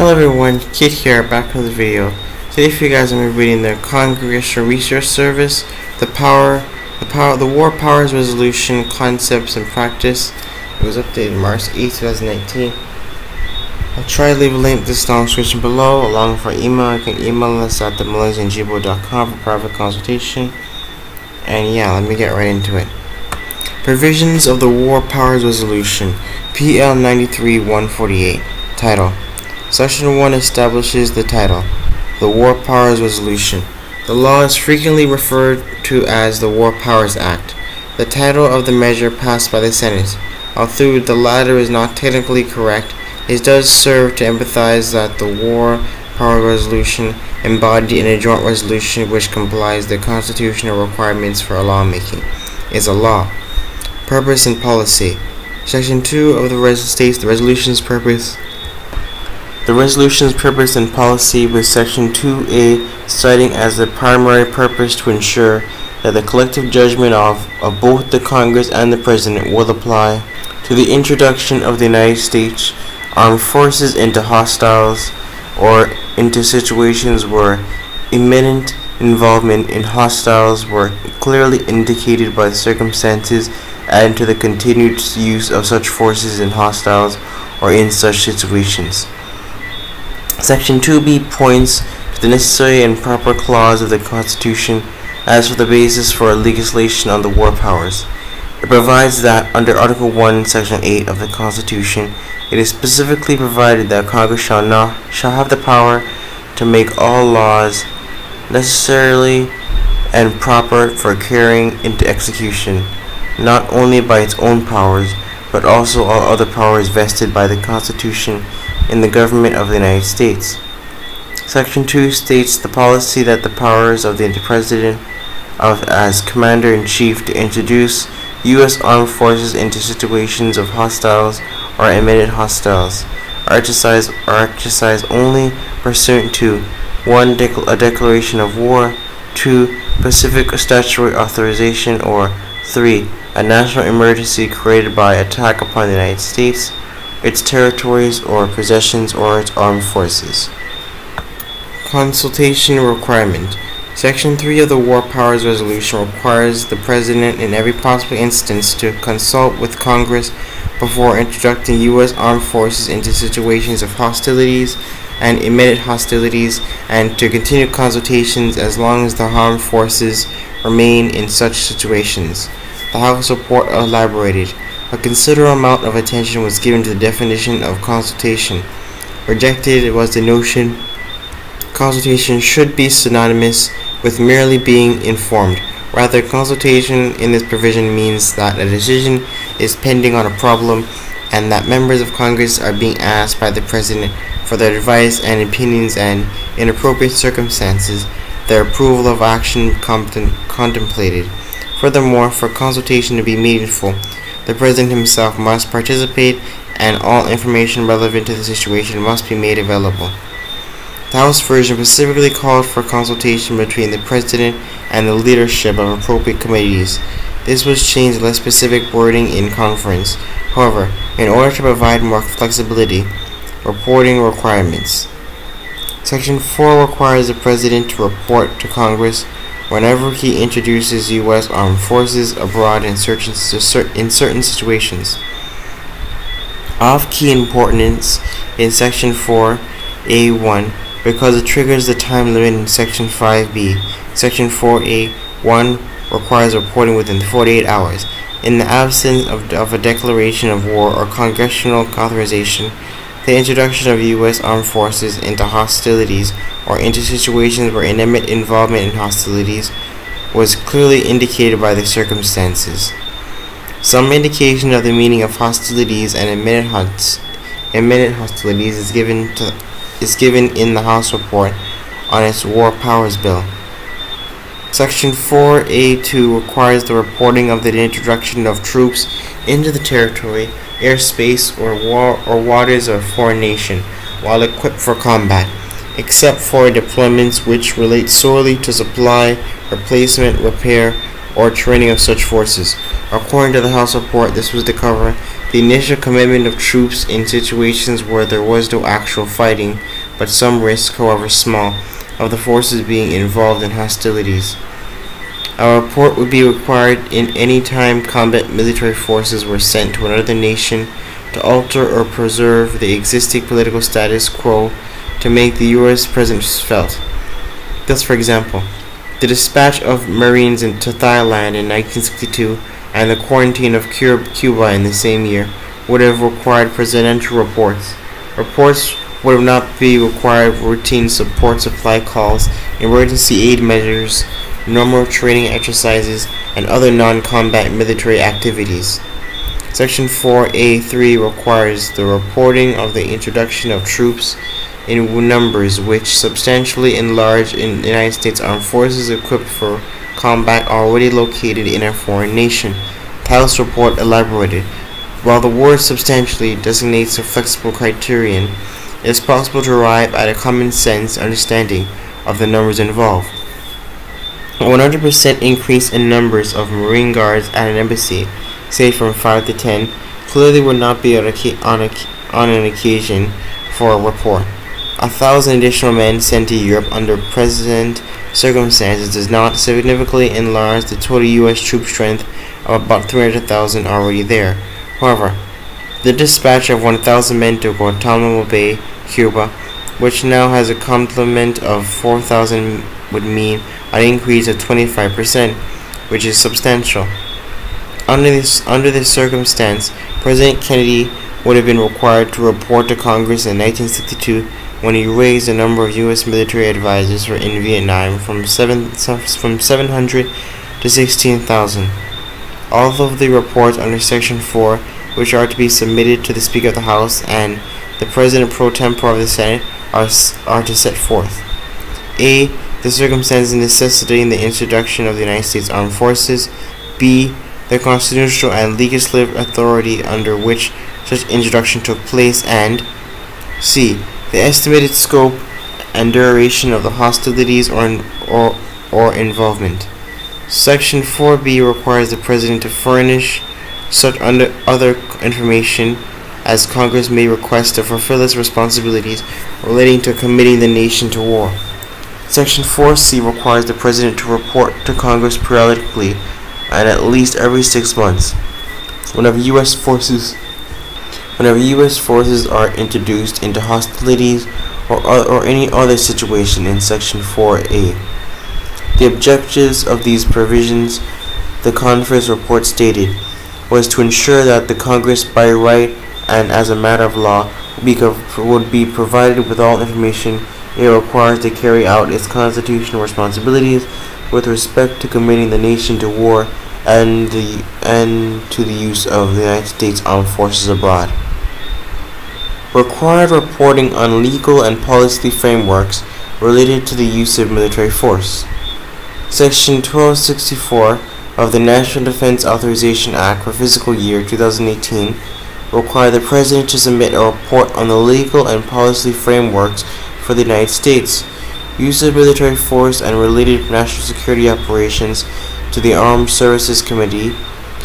Hello everyone, Kid here, back with the video. Today for you guys I'm going to be reading the Congressional Research Service, the War Powers Resolution, Concepts and Practice. It was updated March 8, 2019. I'll try to leave a link to this down in the description below, along with our email. You can email us at themalaysiangbo.com for private consultation. And yeah, let me get right into it. Provisions of the War Powers Resolution, PL 93-148. Title. Section 1 establishes the title, the War Powers Resolution. The law is frequently referred to as the War Powers Act, the title of the measure passed by the Senate. Although the latter is not technically correct, it does serve to emphasize that the War Powers Resolution, embodied in a joint resolution which complies the constitutional requirements for lawmaking, is a law. Purpose and Policy. Section 2 of the states the resolution's purpose. The resolution's purpose and policy, with Section 2A citing as the primary purpose to ensure that the collective judgment of both the Congress and the President will apply to the introduction of the United States Armed Forces into hostiles or into situations where imminent involvement in hostiles were clearly indicated by the circumstances, and to the continued use of such forces in hostiles or in such situations. Section 2B points to the necessary and proper clause of the Constitution as for the basis for legislation on the war powers. It provides that under Article 1, Section 8 of the Constitution, it is specifically provided that Congress shall have the power to make all laws necessarily and proper for carrying into execution, not only by its own powers, but also all other powers vested by the Constitution in the government of the United States. Section 2 states the policy that the powers of the President as Commander-in-Chief to introduce U.S. Armed Forces into situations of hostiles or imminent hostiles are exercised only pursuant to 1. A declaration of war, 2. Specific statutory authorization, or 3. A national emergency created by attack upon the United States, its territories or possessions, or its armed forces. Consultation requirement. Section 3 of the War Powers Resolution requires the President in every possible instance to consult with Congress before introducing U.S. Armed Forces into situations of hostilities and imminent hostilities, and to continue consultations as long as the armed forces remain in such situations. The House report elaborated. A considerable amount of attention was given to the definition of consultation. Rejected was the notion consultation should be synonymous with merely being informed. Rather, consultation in this provision means that a decision is pending on a problem and that members of Congress are being asked by the President for their advice and opinions, and, in appropriate circumstances, their approval of action contemplated. Furthermore, for consultation to be meaningful, the President himself must participate, and all information relevant to the situation must be made available. The House version specifically called for consultation between the President and the leadership of appropriate committees. This was changed to less specific wording in conference. However, in order to provide more flexibility, reporting requirements. Section 4 requires the President to report to Congress whenever he introduces U.S. Armed Forces abroad in certain situations. Of key importance in Section 4A1 because it triggers the time limit in Section 5B. Section 4A1 requires reporting within 48 hours. In the absence of a declaration of war or congressional authorization, the introduction of U.S. Armed Forces into hostilities or into situations where imminent involvement in hostilities was clearly indicated by the circumstances. Some indication of the meaning of hostilities and imminent hostilities is given in the House report on its War Powers Bill. Section 4A2 requires the reporting of the introduction of troops into the territory, airspace, or waters of a foreign nation while equipped for combat, except for deployments which relate solely to supply, replacement, repair, or training of such forces. According to the House report, this was to cover The initial commitment of troops in situations where there was no actual fighting, but some risk, however small, of the forces being involved in hostilities. A report would be required in any time combat military forces were sent to another nation to alter or preserve the existing political status quo to make the U.S. presence felt. Thus, for example, the dispatch of Marines into Thailand in 1962 and the quarantine of Cuba in the same year would have required presidential reports. Reports would not be required routine support supply calls, emergency aid measures, normal training exercises, and other non-combat military activities. Section 4A.3 requires the reporting of the introduction of troops in numbers which substantially enlarge in the United States Armed Forces equipped for combat already located in a foreign nation. Taos report elaborated. While the word substantially designates a flexible criterion, it is possible to arrive at a common sense understanding of the numbers involved. A 100% increase in numbers of Marine Guards at an embassy, say from 5 to 10, clearly would not be on an occasion for a report. 1,000 additional men sent to Europe under present circumstances does not significantly enlarge the total U.S. troop strength of about 300,000 already there. However, the dispatch of 1,000 men to Guantanamo Bay, Cuba, which now has a complement of 4,000, would mean an increase of 25%, which is substantial. Under this circumstance, President Kennedy would have been required to report to Congress in 1962 when he raised the number of U.S. military advisors in Vietnam from 700 to 16,000. All of the reports under Section 4, which are to be submitted to the Speaker of the House and the President pro tempore of the Senate, are to set forth: A. The circumstances necessitating the introduction of the United States Armed Forces. B. The constitutional and legislative authority under which such introduction took place. And C. The estimated scope and duration of the hostilities or involvement. Section 4B requires the President to furnish such other information as Congress may request to fulfill its responsibilities relating to committing the nation to war. Section 4C requires the President to report to Congress periodically and at least every 6 months whenever U.S. forces are introduced into hostilities or any other situation in Section 4A. The objectives of these provisions, the conference report stated, was to ensure that the Congress by right and as a matter of law would be provided with all information it requires to carry out its constitutional responsibilities with respect to committing the nation to war and to the use of the United States Armed Forces abroad. Required reporting on legal and policy frameworks related to the use of military force. Section 1264 of the National Defense Authorization Act for fiscal year 2018 required the President to submit a report on the legal and policy frameworks for the United States, use of military force and related national security operations to the Armed Services Committees,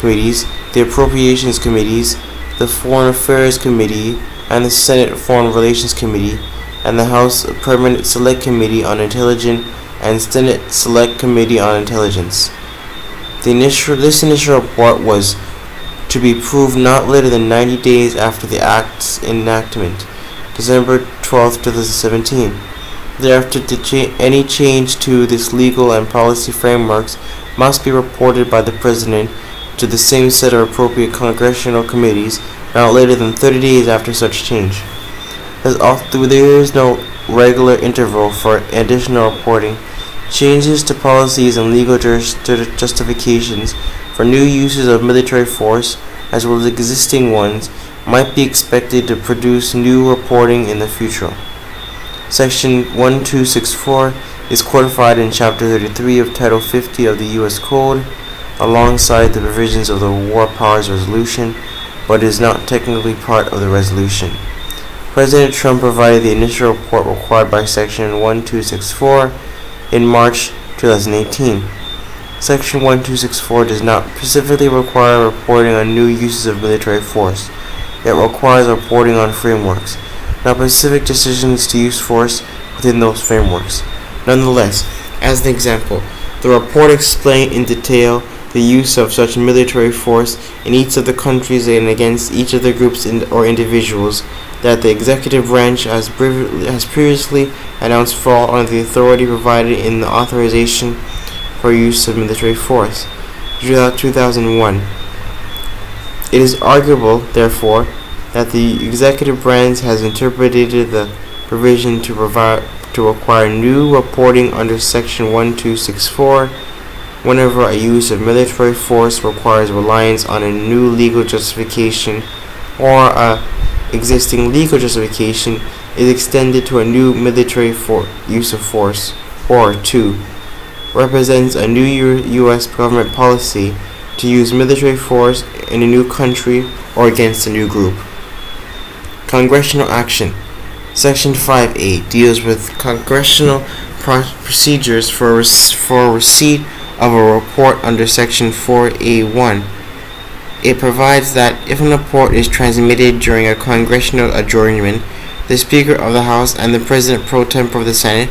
the Appropriations Committees, the Foreign Affairs Committee, and the Senate Foreign Relations Committee, and the House Permanent Select Committee on Intelligence and Senate Select Committee on Intelligence. This initial report was to be approved not later than 90 days after the Act's enactment, December 12, 2017. Thereafter, any change to this legal and policy frameworks must be reported by the President to the same set of appropriate congressional committees not later than 30 days after such change. There is no regular interval for additional reporting. Changes to policies and legal justifications for new uses of military force, as well as existing ones, might be expected to produce new reporting in the future. Section 1264 is codified in Chapter 33 of Title 50 of the U.S. Code, alongside the provisions of the War Powers Resolution, but is not technically part of the resolution. President Trump provided the initial report required by Section 1264 in March 2018. Section 1264 does not specifically require reporting on new uses of military force. It requires reporting on frameworks, not specific decisions to use force within those frameworks. Nonetheless, as an example, the report explained in detail the use of such military force in each of the countries and against each of the groups or individuals that the executive branch has previously announced fall under the authority provided in the authorization for use of military force, 2001. It is arguable, therefore, that the executive branch has interpreted the provision to require new reporting under Section 1264 whenever a use of military force requires reliance on a new legal justification or a existing legal justification is extended to a new military use of force, or 2. Represents a new U.S. government policy to use military force in a new country or against a new group. Congressional action. Section 5A deals with congressional procedures for receipt of a report under Section 4A1. It provides that if a report is transmitted during a congressional adjournment, the Speaker of the House and the President pro tempore of the Senate,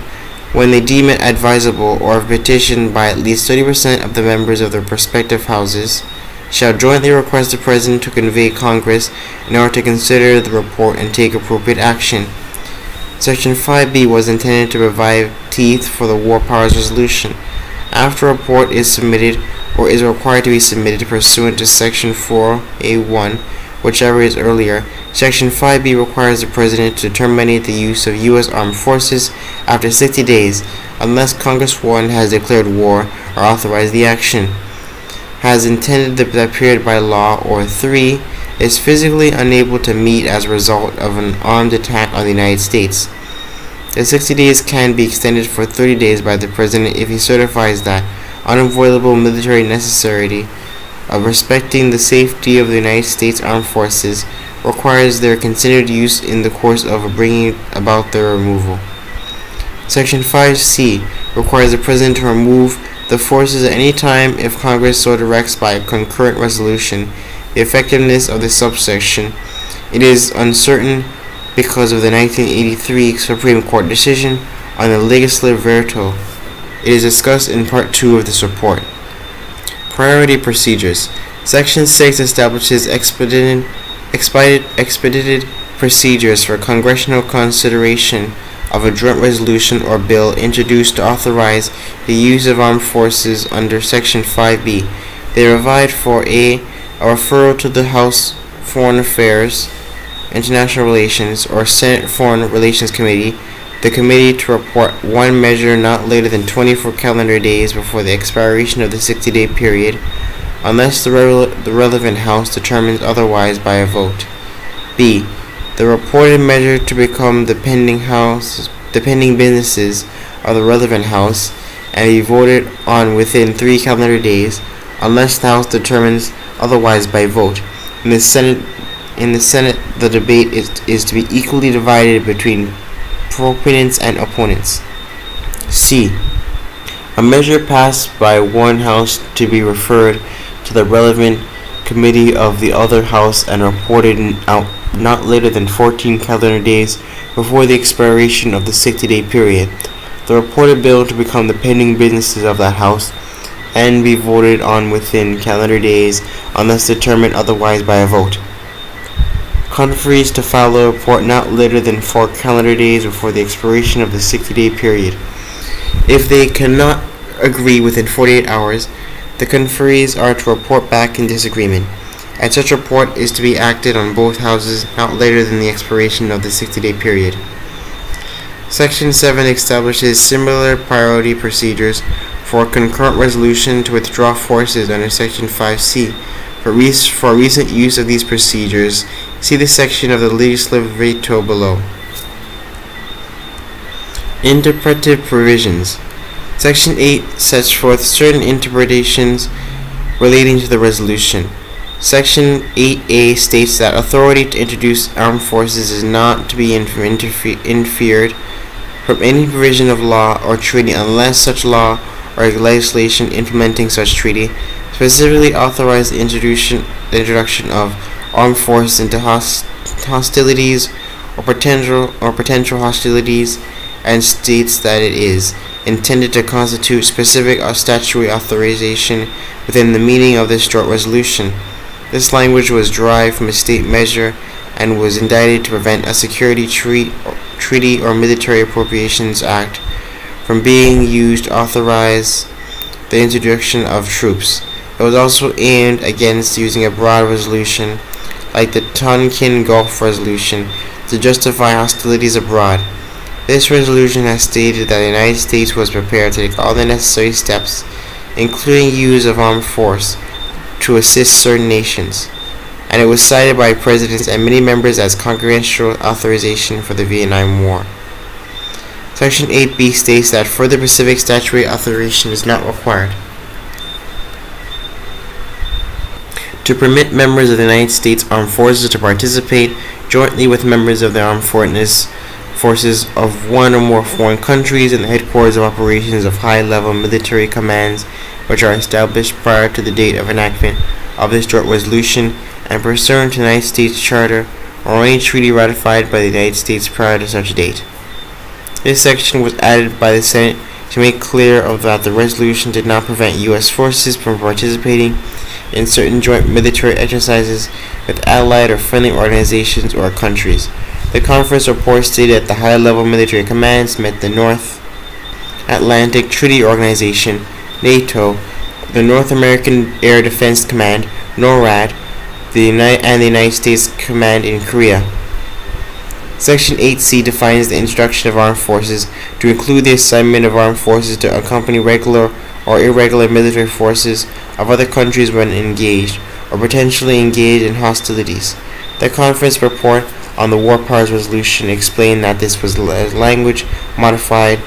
when they deem it advisable or if petitioned by at least 30% of the members of their respective houses, shall jointly request the President to convey Congress in order to consider the report and take appropriate action. Section 5B was intended to provide teeth for the War Powers Resolution. After a report is submitted or is required to be submitted pursuant to Section 4A1, whichever is earlier, Section 5B requires the President to terminate the use of U.S. Armed Forces after 60 days unless Congress 1 has declared war or authorized the action, has intended that period by law, or 3. Is physically unable to meet as a result of an armed attack on the United States. The 60 days can be extended for 30 days by the President if he certifies that unavoidable military necessity of respecting the safety of the United States Armed Forces requires their continued use in the course of bringing about their removal. Section 5C requires the President to remove the forces at any time if Congress so directs by a concurrent resolution. The effectiveness of this subsection, it is uncertain because of the 1983 Supreme Court decision on the legislative veto. It is discussed in Part 2 of this report. Priority procedures. Section 6 establishes expedited procedures for congressional consideration of a joint resolution or bill introduced to authorize the use of armed forces under Section 5B. They provide for a referral to the House Foreign Affairs, International Relations, or Senate Foreign Relations Committee, the committee to report one measure not later than 24 calendar days before the expiration of the 60-day period, unless the relevant House determines otherwise by a vote. B. The reported measure to become the pending businesses of the relevant House and be voted on within 3 calendar days, unless the House determines otherwise by vote. In the Senate, the debate is to be equally divided between proponents and opponents. C. A measure passed by one House to be referred to the relevant committee of the other House and reported out not later than 14 calendar days before the expiration of the 60-day period. The reported bill to become the pending businesses of that House and be voted on within calendar days unless determined otherwise by a vote. Conferees to file a report not later than 4 calendar days before the expiration of the 60-day period. If they cannot agree within 48 hours, the conferees are to report back in disagreement, and such report is to be acted on both houses not later than the expiration of the 60-day period. Section 7 establishes similar priority procedures for a concurrent resolution to withdraw forces under Section 5C. For recent use of these procedures, see the section of the legislative veto below. Interpretive provisions. Section 8 sets forth certain interpretations relating to the resolution. Section 8A states that authority to introduce armed forces is not to be inferred from any provision of law or treaty unless such law or legislation implementing such treaty specifically authorize the introduction of armed forces into hostilities or potential hostilities, and states that it is intended to constitute specific statutory authorization within the meaning of this joint resolution. This language was derived from a state measure and was intended to prevent a security treaty or military appropriations act from being used to authorize the introduction of troops. It was also aimed against using a broad resolution like the Tonkin Gulf Resolution to justify hostilities abroad. This resolution has stated that the United States was prepared to take all the necessary steps, including use of armed force, to assist certain nations, and it was cited by presidents and many members as congressional authorization for the Vietnam War. Section 8B states that further specific statutory authorization is not required. To permit members of the United States Armed Forces to participate jointly with members of the armed forces of one or more foreign countries in the headquarters of operations of high-level military commands which are established prior to the date of enactment of this joint resolution and pursuant to the United States Charter or any treaty ratified by the United States prior to such date. This section was added by the Senate to make clear that the resolution did not prevent U.S. forces from participating in certain joint military exercises with allied or friendly organizations or countries. The conference report stated that the high-level military commands met the North Atlantic Treaty Organization, NATO, the North American Air Defense Command, NORAD, and the United States Command in Korea. Section 8C defines the introduction of armed forces to include the assignment of armed forces to accompany regular or irregular military forces of other countries when engaged or potentially engaged in hostilities. The conference report on the War Powers Resolution explained that this was language modified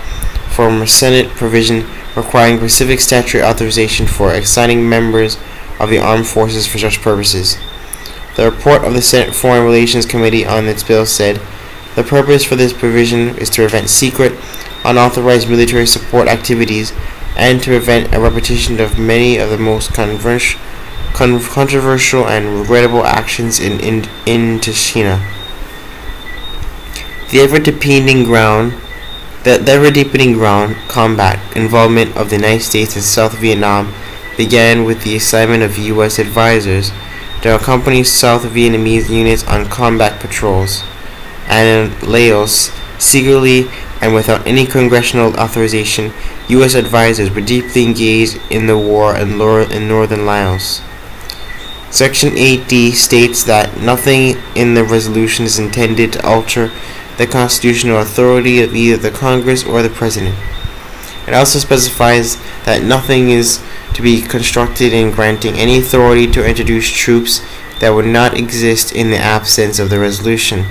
from a Senate provision requiring specific statutory authorization for assigning members of the armed forces for such purposes. The report of the Senate Foreign Relations Committee on its bill said, the purpose for this provision is to prevent secret, unauthorized military support activities and to prevent a repetition of many of the most controversial and regrettable actions in Indochina. The ever-deepening ground combat involvement of the United States in South Vietnam began with the assignment of U.S. advisors to accompany South Vietnamese units on combat patrols, and in Laos, secretly and without any congressional authorization, U.S. advisors were deeply engaged in the war in northern Laos. Section 8D states that nothing in the resolution is intended to alter the constitutional authority of either the Congress or the President. It also specifies that nothing is to be construed in granting any authority to introduce troops that would not exist in the absence of the resolution.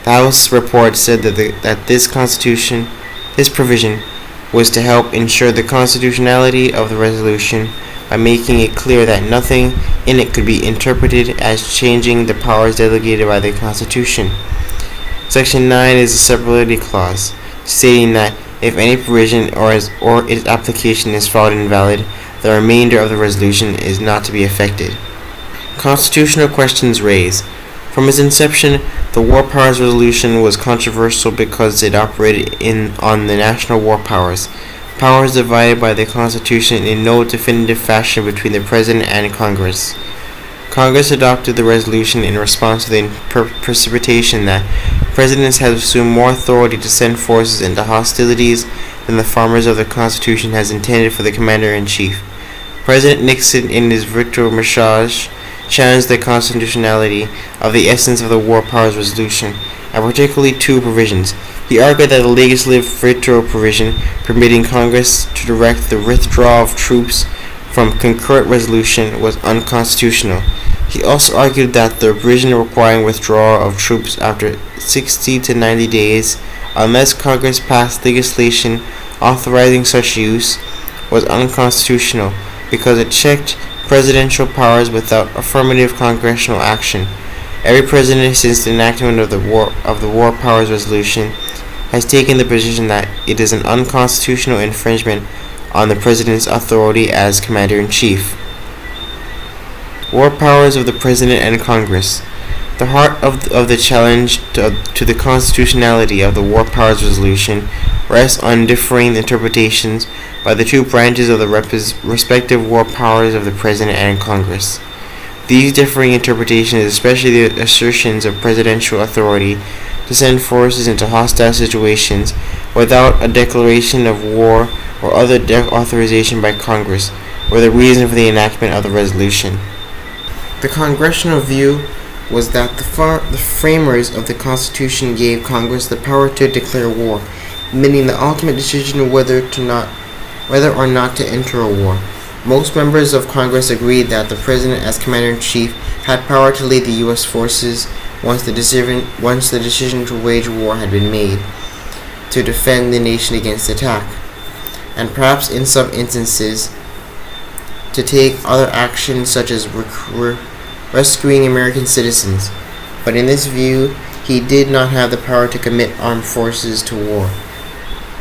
The House report said that this provision was to help ensure the constitutionality of the resolution by making it clear that nothing in it could be interpreted as changing the powers delegated by the Constitution. Section 9 is a severability clause, stating that if any provision or its application is found invalid, the remainder of the resolution is not to be affected. Constitutional questions raised. From its inception, the War Powers Resolution was controversial because it operated on the national war powers divided by the Constitution in no definitive fashion between the President and Congress. Congress adopted the resolution in response to the precipitation that presidents have assumed more authority to send forces into hostilities than the framers of the Constitution has intended for the Commander-in-Chief. President Nixon, in his veto message, challenged the constitutionality of the essence of the War Powers Resolution, and particularly two provisions. He argued that the legislative veto provision permitting Congress to direct the withdrawal of troops from concurrent resolution was unconstitutional. He also argued that the provision requiring withdrawal of troops after 60 to 90 days, unless Congress passed legislation authorizing such use, was unconstitutional because it checked presidential powers without affirmative congressional action. Every president since the enactment of the War Powers Resolution has taken the position that it is an unconstitutional infringement on the president's authority as Commander-in-Chief. War powers of the President and Congress. The heart of the challenge to the constitutionality of the War Powers Resolution rests on differing interpretations by the two branches of the respective war powers of the President and Congress. These differing interpretations, especially the assertions of presidential authority to send forces into hostile situations without a declaration of war or other authorization by Congress, were the reason for the enactment of the resolution. The congressional view was that the framers of the Constitution gave Congress the power to declare war, meaning the ultimate decision whether or not to enter a war. Most members of Congress agreed that the President, as Commander-in-Chief, had power to lead the U.S. forces once the decision to wage war had been made, to defend the nation against attack, and perhaps in some instances to take other actions such as rescuing American citizens. But in this view, he did not have the power to commit armed forces to war.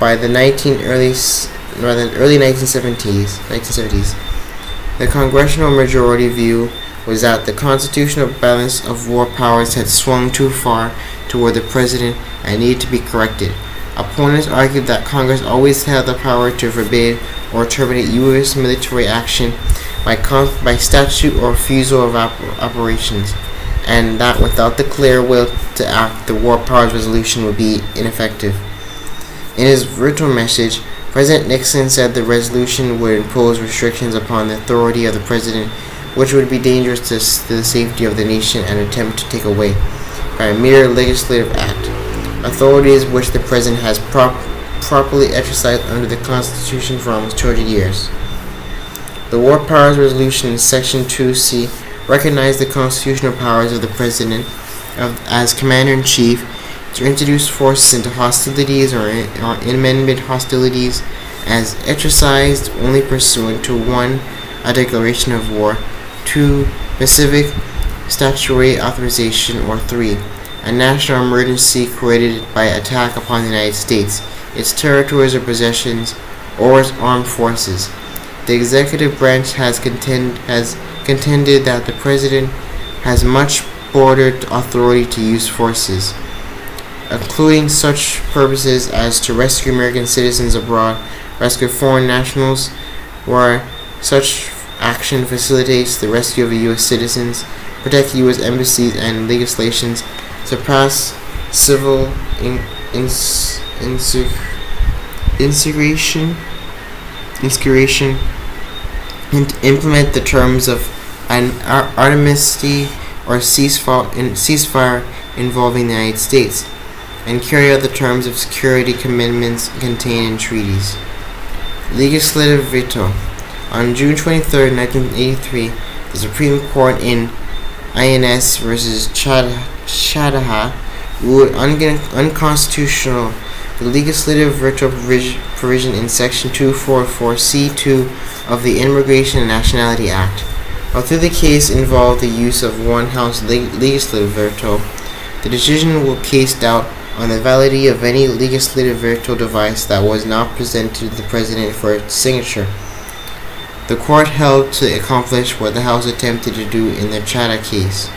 By the early 1970s, the congressional majority view was that the constitutional balance of war powers had swung too far toward the President and needed to be corrected. Opponents argued that Congress always had the power to forbid or terminate U.S. military action by statute or refusal of operations, and that without the clear will to act, the War Powers Resolution would be ineffective. In his virtual message, President Nixon said the resolution would impose restrictions upon the authority of the President, which would be dangerous to the safety of the nation and attempt to take away, by a mere legislative act, authorities which the President has properly exercised under the Constitution for almost 200 years. The War Powers Resolution in Section 2C recognized the constitutional powers of the President as Commander-in-Chief to introduce forces into hostilities or amendment hostilities as exercised only pursuant to 1. A declaration of war, 2. Specific statutory authorization, or 3. A national emergency created by attack upon the United States, its territories or possessions, or its armed forces. The executive branch has contended that the President has much broader authority to use forces, including such purposes as to rescue American citizens abroad, rescue foreign nationals, where such action facilitates the rescue of U.S. citizens, protect U.S. embassies and legislations, suppress civil insurrection, and implement the terms of an armistice or ceasefire involving the United States, and carry out the terms of security commitments contained in treaties. Legislative veto. On June 23, 1983, the Supreme Court in INS versus Chadha ruled unconstitutional the legislative veto provision in Section 244C2 of the Immigration and Nationality Act. Although the case involved the use of one House legislative veto, the decision will case doubt on the validity of any legislative veto device that was not presented to the President for its signature. The court held to accomplish what the House attempted to do in the Chadha case,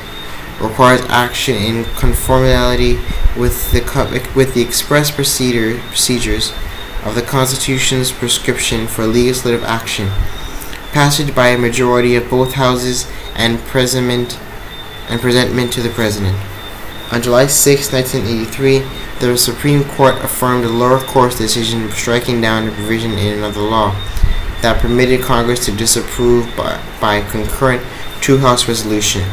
requires action in conformity with the express procedures of the Constitution's prescription for legislative action, passage by a majority of both houses, and presentment to the President. On July 6, 1983, the Supreme Court affirmed the lower court's decision striking down the provision in another law that permitted Congress to disapprove by concurrent two-house resolution.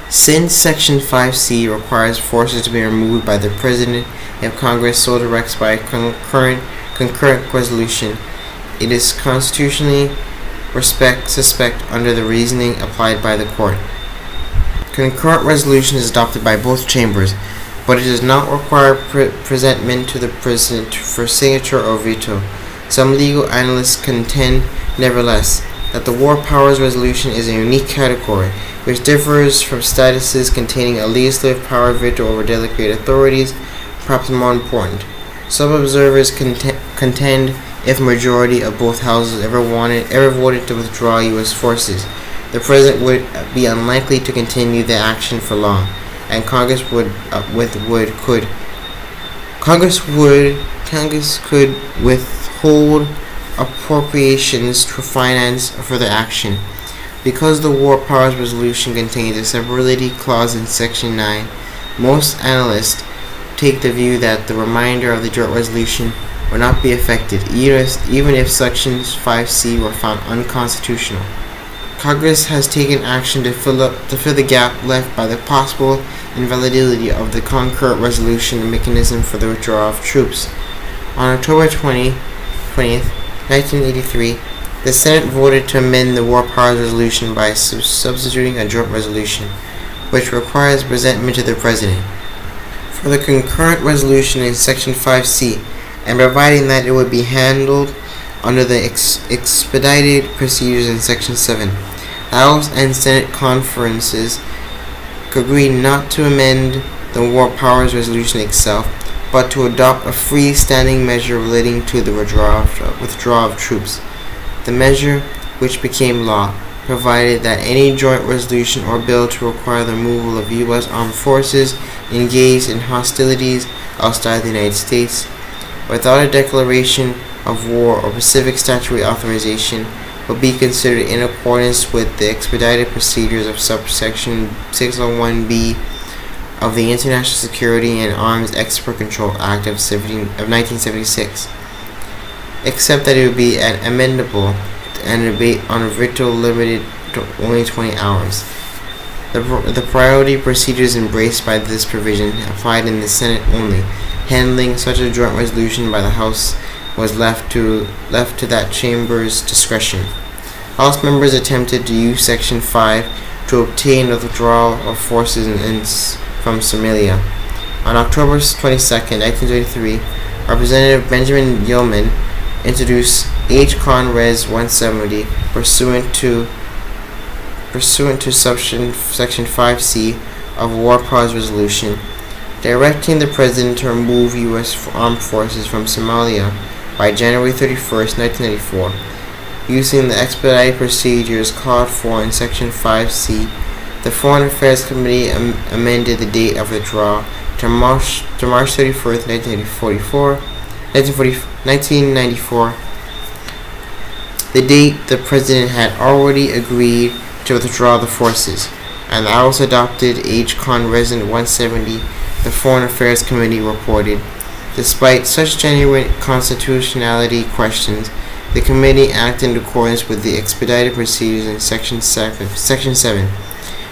Since Section 5C requires forces to be removed by the President if Congress so directs by concurrent resolution, it is constitutionally suspect under the reasoning applied by the Court. Concurrent resolution is adopted by both chambers, but it does not require presentment to the President for signature or veto. Some legal analysts contend, nevertheless, that the War Powers Resolution is a unique category, which differs from statuses containing a legislative power veto over delegated authorities. Perhaps more important, some observers contend if majority of both houses ever voted to withdraw U.S. forces, the President would be unlikely to continue the action for long, and Congress could withhold appropriations to finance further action. Because the War Powers Resolution contains a severability clause in Section 9, most analysts take the view that the remainder of the joint resolution will not be affected, even if Sections 5C were found unconstitutional. Congress has taken action to fill the gap left by the possible invalidity of the concurrent resolution mechanism for the withdrawal of troops. On October 20th, 1983, the Senate voted to amend the War Powers Resolution by substituting a joint resolution, which requires presentment to the President for the concurrent resolution in Section 5C, and providing that it would be handled under the expedited procedures in Section 7. House and Senate conferences agreed not to amend the War Powers Resolution itself, but to adopt a freestanding measure relating to the withdrawal of troops. The measure, which became law, provided that any joint resolution or bill to require the removal of U.S. armed forces engaged in hostilities outside the United States, without a declaration of war or specific statutory authorization, would be considered in accordance with the expedited procedures of subsection 601B of the International Security and Arms Export Control Act of 1976, except that it would be amendable and debate on a virtual limited to only 20 hours. The priority procedures embraced by this provision applied in the Senate only. Handling such a joint resolution by the House was left to that chamber's discretion. House members attempted to use Section 5 to obtain the withdrawal of forces from Somalia. On October 22, 1933, Representative Benjamin Yeoman introduced H. Con. Res. 170 pursuant to Section 5C of War Powers Resolution, directing the President to remove U.S. armed forces from Somalia by January 31, 1994. Using the expedited procedures called for in Section 5C, the Foreign Affairs Committee amended the date of withdrawal to March 31, 1994, the date the President had already agreed to withdraw the forces, and the House adopted H. Con. Res. 170, the Foreign Affairs Committee reported. Despite such genuine constitutionality questions, the committee acted in accordance with the expedited procedures in Section 7.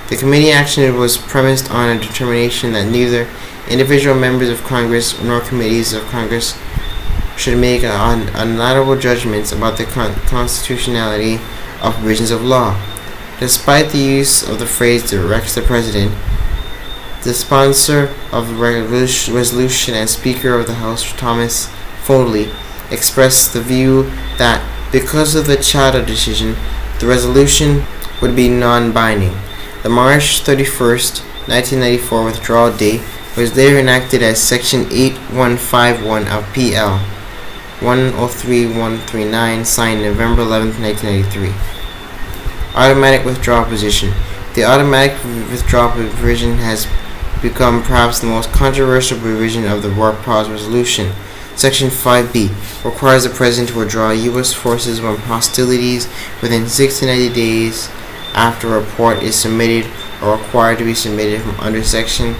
The committee action was premised on a determination that neither individual members of Congress nor committees of Congress should make unilateral judgments about the constitutionality of provisions of law. Despite the use of the phrase directs the President, the sponsor of the resolution and Speaker of the House, Thomas Foley, expressed the view that because of the Chadha decision, the resolution would be non-binding. The March 31, 1994 withdrawal date was later enacted as Section 8151 of PL 103139, signed November 11, 1993. Automatic withdrawal position. The automatic withdrawal provision has become perhaps the most controversial provision of the War Powers Resolution. Section 5B requires the President to withdraw U.S. forces from hostilities within 60 to 90 days after a report is submitted or required to be submitted from under Section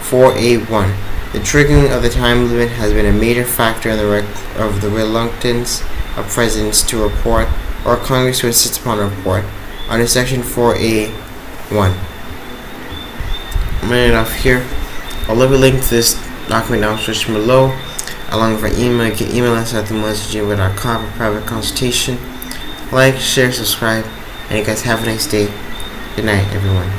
4A1. The triggering of the time limit has been a major factor in the reluctance of presidents to report or Congress to insist upon a report under Section 4A1. I'm going to end off here. I'll leave a link to this document down the description below, along with our email. You can email us at themelissa@gmail.com for private consultation. Like, share, subscribe, and you guys have a nice day. Good night, everyone.